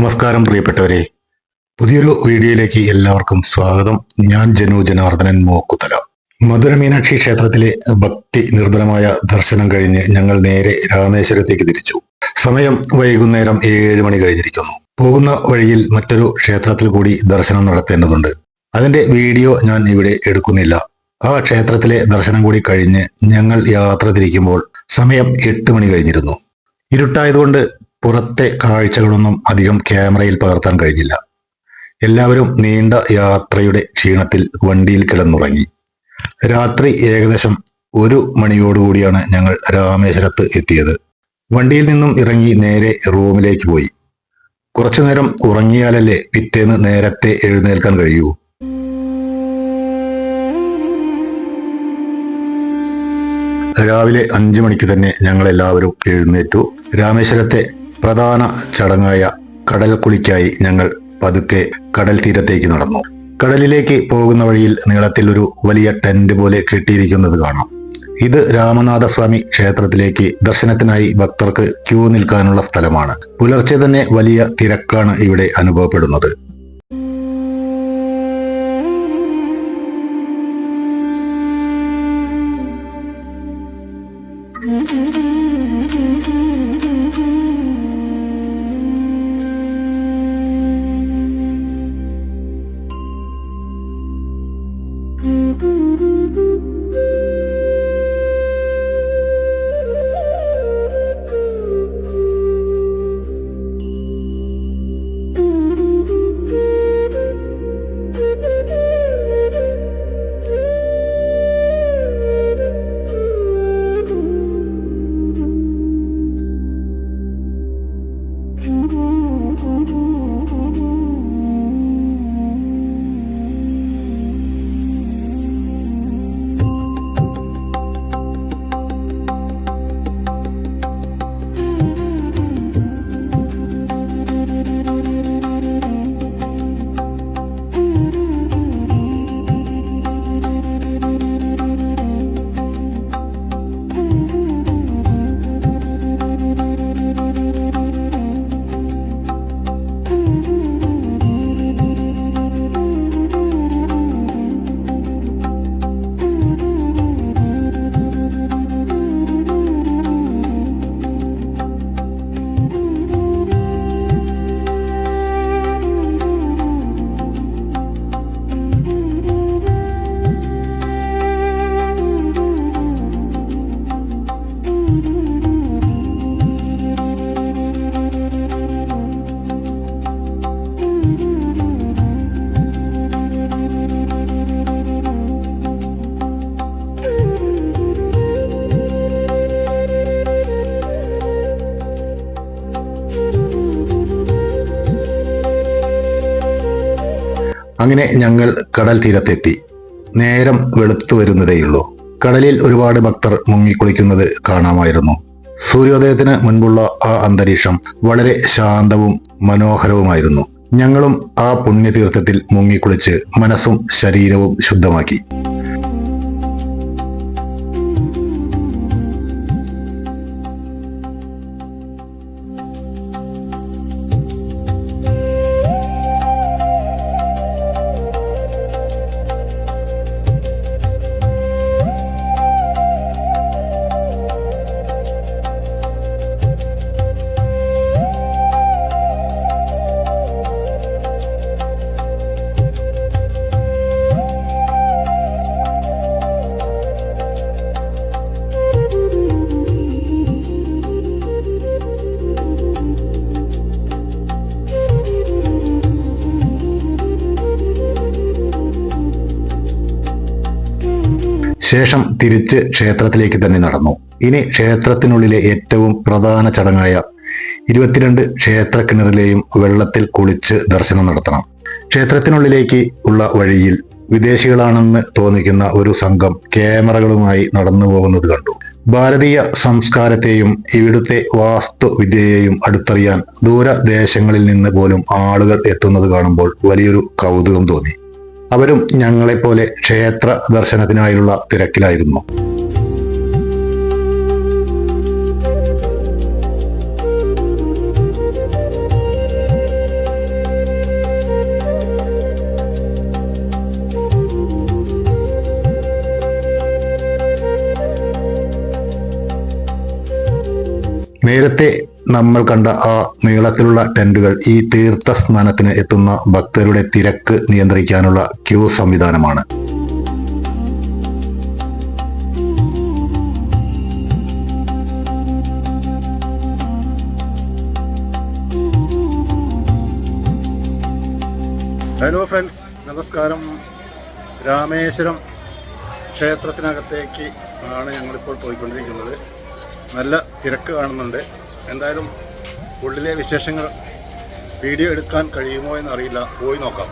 നമസ്കാരം പ്രിയപ്പെട്ടവരെ, പുതിയൊരു വീഡിയോയിലേക്ക് എല്ലാവർക്കും സ്വാഗതം. ഞാൻ ജനു ജനാർദ്ദനൻ മോക്കുതല. മധുര മീനാക്ഷി ക്ഷേത്രത്തിലെ ഭക്തി നിർഭരമായ ദർശനം കഴിഞ്ഞ് ഞങ്ങൾ നേരെ രാമേശ്വരത്തേക്ക് തിരിച്ചു. സമയം വൈകുന്നേരം 7 മണി കഴിഞ്ഞിരിക്കുന്നു. പോകുന്ന വഴിയിൽ മറ്റൊരു ക്ഷേത്രത്തിൽ കൂടി ദർശനം നടത്തേണ്ടതുണ്ട്. അതിന്റെ വീഡിയോ ഞാൻ ഇവിടെ എടുക്കുന്നില്ല. ആ ക്ഷേത്രത്തിലെ ദർശനം കൂടി കഴിഞ്ഞ് ഞങ്ങൾ യാത്ര തിരിക്കുമ്പോൾ സമയം 8 മണി കഴിഞ്ഞിരുന്നു. ഇരുട്ടായതുകൊണ്ട് പുറത്തെ കാഴ്ചകളൊന്നും അധികം ക്യാമറയിൽ പകർത്താൻ കഴിഞ്ഞില്ല. എല്ലാവരും നീണ്ട യാത്രയുടെ ക്ഷീണത്തിൽ വണ്ടിയിൽ കിടന്നുറങ്ങി. രാത്രി ഏകദേശം 1 മണിയോടുകൂടിയാണ് ഞങ്ങൾ രാമേശ്വരത്ത് എത്തിയത്. വണ്ടിയിൽ നിന്നും ഇറങ്ങി നേരെ റൂമിലേക്ക് പോയി. കുറച്ചുനേരം ഉറങ്ങിയാലല്ലേ പിറ്റേന്ന് നേരത്തെ എഴുന്നേൽക്കാൻ കഴിയൂ. രാവിലെ 5 മണിക്ക് തന്നെ ഞങ്ങൾ എല്ലാവരും എഴുന്നേറ്റു. രാമേശ്വരത്തെ പ്രധാന ചടങ്ങായ കടൽ കുളിക്കായി ഞങ്ങൾ പതുക്കെ കടൽ തീരത്തേക്ക് നടന്നു. കടലിലേക്ക് പോകുന്ന വഴിയിൽ നീളത്തിൽ ഒരു വലിയ ടെന്റ് പോലെ കെട്ടിയിരിക്കുന്നത് കാണാം. ഇത് രാമനാഥസ്വാമി ക്ഷേത്രത്തിലേക്ക് ദർശനത്തിനായി ഭക്തർക്ക് ക്യൂ നിൽക്കാനുള്ള സ്ഥലമാണ്. പുലർച്ചെ തന്നെ വലിയ തിരക്കാണ് ഇവിടെ അനുഭവപ്പെടുന്നത്. അങ്ങനെ ഞങ്ങൾ കടൽ തീരത്തെത്തി. നേരം വെളുത്തു വരുന്നതേയുള്ളൂ. കടലിൽ ഒരുപാട് ഭക്തർ മുങ്ങിക്കുളിക്കുന്നത് കാണാമായിരുന്നു. സൂര്യോദയത്തിന് മുൻപുള്ള ആ അന്തരീക്ഷം വളരെ ശാന്തവും മനോഹരവുമായിരുന്നു. ഞങ്ങളും ആ പുണ്യതീർത്ഥത്തിൽ മുങ്ങിക്കുളിച്ച് മനസ്സും ശരീരവും ശുദ്ധമാക്കി. ശേഷം തിരിച്ച് ക്ഷേത്രത്തിലേക്ക് തന്നെ നടന്നു. ഇനി ക്ഷേത്രത്തിനുള്ളിലെ ഏറ്റവും പ്രധാന ചടങ്ങായ 22 ക്ഷേത്രക്കിണറിലെയും വെള്ളത്തിൽ കുളിച്ച് ദർശനം നടത്തണം. ക്ഷേത്രത്തിനുള്ളിലേക്ക് ഉള്ള വഴിയിൽ വിദേശികളാണെന്ന് തോന്നിക്കുന്ന ഒരു സംഘം ക്യാമറകളുമായി നടന്നു പോകുന്നത് കണ്ടു. ഭാരതീയ സംസ്കാരത്തെയും ഇവിടുത്തെ വാസ്തുവിദ്യയെയും അടുത്തറിയാൻ ദൂരദേശങ്ങളിൽ നിന്ന് പോലും ആളുകൾ എത്തുന്നത് കാണുമ്പോൾ വലിയൊരു കൗതുകം തോന്നി. അവരും ഞങ്ങളെപ്പോലെ ക്ഷേത്ര ദർശനത്തിനായുള്ള തിരക്കിലായിരുന്നു. നേരത്തെ നമ്മൾ കണ്ട ആ നീളത്തിലുള്ള ടെന്റുകൾ ഈ തീർത്ഥ സ്നാനത്തിന് എത്തുന്ന ഭക്തരുടെ തിരക്ക് നിയന്ത്രിക്കാനുള്ള ക്യൂ സംവിധാനമാണ്. ഹലോ ഫ്രണ്ട്സ്, നമസ്കാരം. രാമേശ്വരം ക്ഷേത്രത്തിനകത്തേക്ക് ആണ് ഞങ്ങളിപ്പോൾ പോയിക്കൊണ്ടിരിക്കുന്നത്. നല്ല തിരക്ക് കാണുന്നുണ്ട്. എന്തായാലും ഉള്ളിലെ വിശേഷങ്ങൾ വീഡിയോ എടുക്കാൻ കഴിയുമോ എന്നറിയില്ല, പോയി നോക്കാം.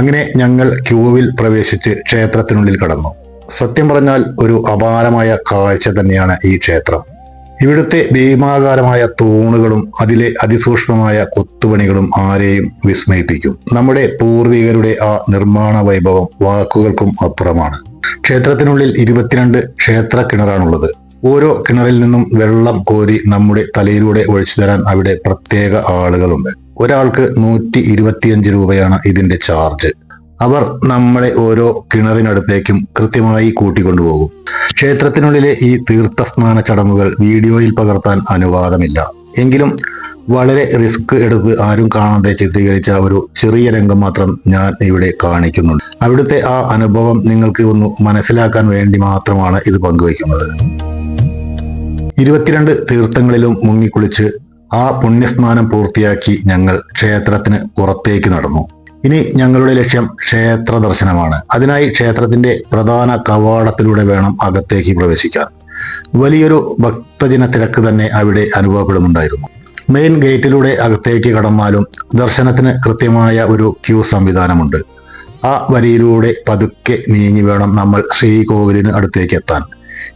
അങ്ങനെ ഞങ്ങൾ ക്യൂവിൽ പ്രവേശിച്ച് ക്ഷേത്രത്തിനുള്ളിൽ കടന്നു. സത്യം പറഞ്ഞാൽ ഒരു അപാരമായ കാഴ്ച തന്നെയാണ് ഈ ക്ഷേത്രം. ഇവിടുത്തെ ഭീമാകാരമായ തൂണുകളും അതിലെ അതിസൂക്ഷ്മമായ കൊത്തുപണികളും ആരെയും വിസ്മയിപ്പിക്കും. നമ്മുടെ പൂർവികരുടെ ആ നിർമ്മാണ വൈഭവം വാക്കുകൾക്കും അപ്പുറമാണ്. ക്ഷേത്രത്തിനുള്ളിൽ 22 ക്ഷേത്ര കിണറാണുള്ളത്. ഓരോ കിണറിൽ നിന്നും വെള്ളം കോരി നമ്മുടെ തലയിലൂടെ ഒഴിച്ചു തരാൻ അവിടെ പ്രത്യേക ആളുകളുണ്ട്. ഒരാൾക്ക് 125 രൂപയാണ് ഇതിന്റെ ചാർജ്. അവർ നമ്മളെ ഓരോ കിണറിനടുത്തേക്കും കൃത്യമായി കൂട്ടിക്കൊണ്ടുപോകും. ക്ഷേത്രത്തിനുള്ളിലെ ഈ തീർത്ഥസ്നാന ചടങ്ങുകൾ വീഡിയോയിൽ പകർത്താൻ അനുവാദമില്ല. എങ്കിലും വളരെ റിസ്ക് എടുത്ത് ആരും കാണാതെ ചിത്രീകരിച്ച ഒരു ചെറിയ രംഗം മാത്രം ഞാൻ ഇവിടെ കാണിക്കുന്നുണ്ട്. അവിടുത്തെ ആ അനുഭവം നിങ്ങൾക്ക് ഒന്ന് മനസ്സിലാക്കാൻ വേണ്ടി മാത്രമാണ് ഇത് പങ്കുവയ്ക്കുന്നത്. 22 തീർത്ഥങ്ങളിലും മുങ്ങിക്കുളിച്ച് ആ പുണ്യസ്നാനം പൂർത്തിയാക്കി ഞങ്ങൾ ക്ഷേത്രത്തിന് പുറത്തേക്ക് നടന്നു. ഇനി ഞങ്ങളുടെ ലക്ഷ്യം ക്ഷേത്ര ദർശനമാണ്. അതിനായി ക്ഷേത്രത്തിന്റെ പ്രധാന കവാടത്തിലൂടെ വേണം അകത്തേക്ക് പ്രവേശിക്കാൻ. വലിയൊരു ഭക്തജന തിരക്ക് തന്നെ അവിടെ അനുഭവപ്പെടുന്നുണ്ടായിരുന്നു. മെയിൻ ഗേറ്റിലൂടെ അകത്തേക്ക് കടന്നാലും ദർശനത്തിന് കൃത്യമായ ഒരു ക്യൂ സംവിധാനമുണ്ട്. ആ വരിയിലൂടെ പതുക്കെ നീങ്ങി വേണം നമ്മൾ ശ്രീകോവിലിന് അടുത്തേക്ക് എത്താൻ.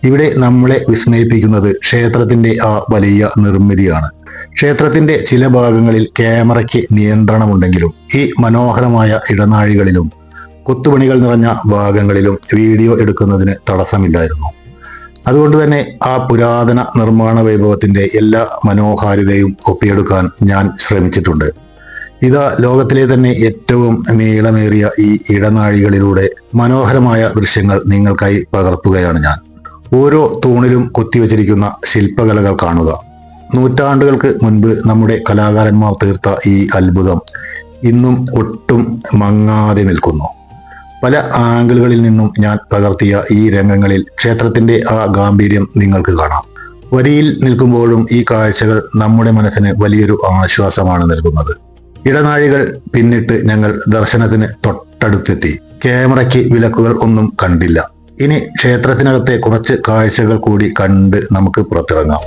ഇവിടെ നമ്മളെ വിസ്മയിപ്പിക്കുന്നത് ക്ഷേത്രത്തിന്റെ ആ വലിയ നിർമ്മിതിയാണ്. ക്ഷേത്രത്തിന്റെ ചില ഭാഗങ്ങളിൽ ക്യാമറയ്ക്ക് നിയന്ത്രണമുണ്ടെങ്കിലും ഈ മനോഹരമായ ഇടനാഴികളിലും കൊത്തുപണികൾ നിറഞ്ഞ ഭാഗങ്ങളിലും വീഡിയോ എടുക്കുന്നതിന് തടസ്സമില്ലായിരുന്നു. അതുകൊണ്ട് തന്നെ ആ പുരാതന നിർമ്മാണ വൈഭവത്തിന്റെ എല്ലാ മനോഹാരിതയും ഒപ്പിയെടുക്കാൻ ഞാൻ ശ്രമിച്ചിട്ടുണ്ട്. ഇതാ ലോകത്തിലെ തന്നെ ഏറ്റവും നീളമേറിയ ഈ ഇടനാഴികളിലൂടെ മനോഹരമായ ദൃശ്യങ്ങൾ നിങ്ങൾക്കായി പകർത്തുകയാണ് ഞാൻ. ഓരോ തൂണിലും കൊത്തിവെച്ചിരിക്കുന്ന ശില്പകലകൾ കാണുക. നൂറ്റാണ്ടുകൾക്ക് മുൻപ് നമ്മുടെ കലാകാരന്മാർ തീർത്ത ഈ അത്ഭുതം ഇന്നും ഒട്ടും മങ്ങാതെ നിൽക്കുന്നു. പല ആംഗിളുകളിൽ നിന്നും ഞാൻ പകർത്തിയ ഈ രംഗങ്ങളിൽ ക്ഷേത്രത്തിന്റെ ആ ഗാംഭീര്യം നിങ്ങൾക്ക് കാണാം. വരിയിൽ നിൽക്കുമ്പോഴും ഈ കാഴ്ചകൾ നമ്മുടെ മനസ്സിന് വലിയൊരു ആശ്വാസമാണ് നൽകുന്നത്. ഇടനാഴികൾ പിന്നിട്ട് ഞങ്ങൾ ദർശനത്തിന് തൊട്ടടുത്തെത്തി. ക്യാമറയ്ക്ക് വിലക്കുകൾ ഒന്നും കണ്ടില്ല. ഇനി ക്ഷേത്രത്തിനകത്തെ കുറച്ച് കാഴ്ചകൾ കൂടി കണ്ട് നമുക്ക് പുറത്തിറങ്ങാം.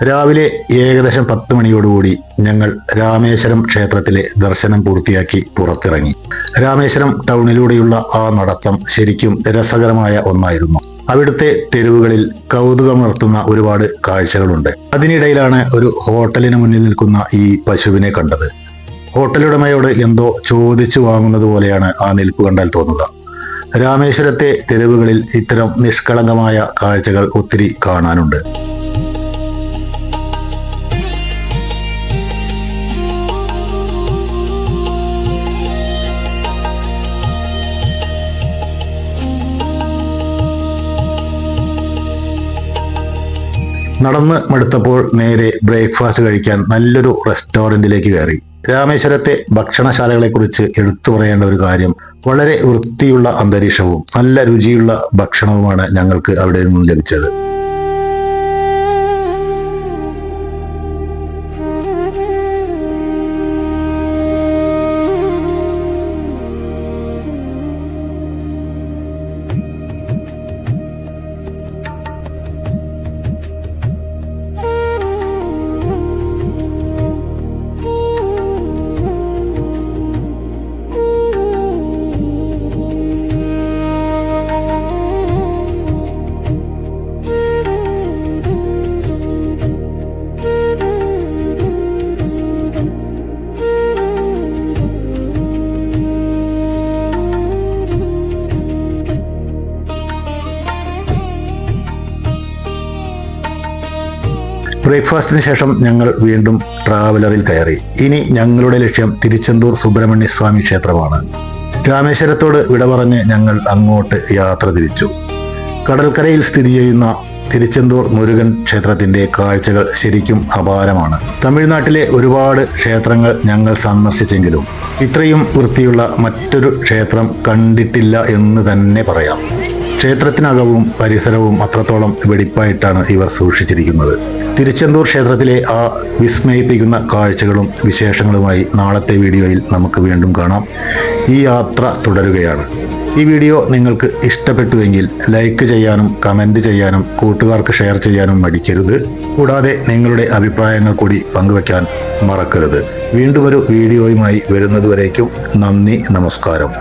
രാവിലെ ഏകദേശം 10 മണിയോടുകൂടി ഞങ്ങൾ രാമേശ്വരം ക്ഷേത്രത്തിലെ ദർശനം പൂർത്തിയാക്കി പുറത്തിറങ്ങി. രാമേശ്വരം ടൗണിലൂടെയുള്ള ആ നടത്തം ശരിക്കും രസകരമായ ഒന്നായിരുന്നു. അവിടുത്തെ തെരുവുകളിൽ കൗതുകമുണർത്തുന്ന ഒരുപാട് കാഴ്ചകളുണ്ട്. അതിനിടയിലാണ് ഒരു ഹോട്ടലിന് മുന്നിൽ നിൽക്കുന്ന ഈ പശുവിനെ കണ്ടത്. ഹോട്ടലുടമയോട് എന്തോ ചോദിച്ചു വാങ്ങുന്നത് പോലെയാണ് ആ നിൽപ്പ് കണ്ടാൽ തോന്നുക. രാമേശ്വരത്തെ തെരുവുകളിൽ ഇത്തരം നിഷ്കളങ്കമായ കാഴ്ചകൾ ഒത്തിരി കാണാനുണ്ട്. നടന്ന് മടുത്തപ്പോൾ നേരെ ബ്രേക്ക്ഫാസ്റ്റ് കഴിക്കാൻ നല്ലൊരു റെസ്റ്റോറൻറ്റിലേക്ക് കയറി. രാമേശ്വരത്തെ ഭക്ഷണശാലകളെക്കുറിച്ച് എടുത്തു പറയേണ്ട ഒരു കാര്യം, വളരെ വൃത്തിയുള്ള അന്തരീക്ഷവും നല്ല രുചിയുള്ള ഭക്ഷണവുമാണ് ഞങ്ങൾക്ക് അവിടെ നിന്നും ലഭിച്ചത്. ബ്രേക്ക്ഫാസ്റ്റിന് ശേഷം ഞങ്ങൾ വീണ്ടും ട്രാവലറിൽ കയറി. ഇനി ഞങ്ങളുടെ ലക്ഷ്യം തിരുച്ചെന്തൂർ സുബ്രഹ്മണ്യ സ്വാമി ക്ഷേത്രമാണ്. രാമേശ്വരത്തോട് വിട പറഞ്ഞ് ഞങ്ങൾ അങ്ങോട്ട് യാത്ര തിരിച്ചു. കടൽക്കരയിൽ സ്ഥിതി ചെയ്യുന്ന തിരുച്ചെന്തൂർ മുരുകൻ ക്ഷേത്രത്തിന്റെ കാഴ്ചകൾ ശരിക്കും അപാരമാണ്. തമിഴ്നാട്ടിലെ ഒരുപാട് ക്ഷേത്രങ്ങൾ ഞങ്ങൾ സന്ദർശിച്ചെങ്കിലും ഇത്രയും വൃത്തിയുള്ള മറ്റൊരു ക്ഷേത്രം കണ്ടിട്ടില്ല എന്ന് തന്നെ പറയാം. ക്ഷേത്രത്തിനകവും പരിസരവും അത്രത്തോളം വെടിപ്പായിട്ടാണ് ഇവർ സൂക്ഷിച്ചിരിക്കുന്നത്. തിരുച്ചെന്തൂർ ക്ഷേത്രത്തിലെ ആ വിസ്മയിപ്പിക്കുന്ന കാഴ്ചകളും വിശേഷങ്ങളുമായി നാളത്തെ വീഡിയോയിൽ നമുക്ക് വീണ്ടും കാണാം. ഈ യാത്ര തുടരുകയാണ്. ഈ വീഡിയോ നിങ്ങൾക്ക് ഇഷ്ടപ്പെട്ടുവെങ്കിൽ ലൈക്ക് ചെയ്യാനും കമൻറ്റ് ചെയ്യാനും കൂട്ടുകാർക്ക് ഷെയർ ചെയ്യാനും മടിക്കരുത്. കൂടാതെ നിങ്ങളുടെ അഭിപ്രായങ്ങൾ കൂടി പങ്കുവയ്ക്കാൻ മറക്കരുത്. വീണ്ടും ഒരു വീഡിയോയുമായി വരുന്നതുവരേക്കും നന്ദി, നമസ്കാരം.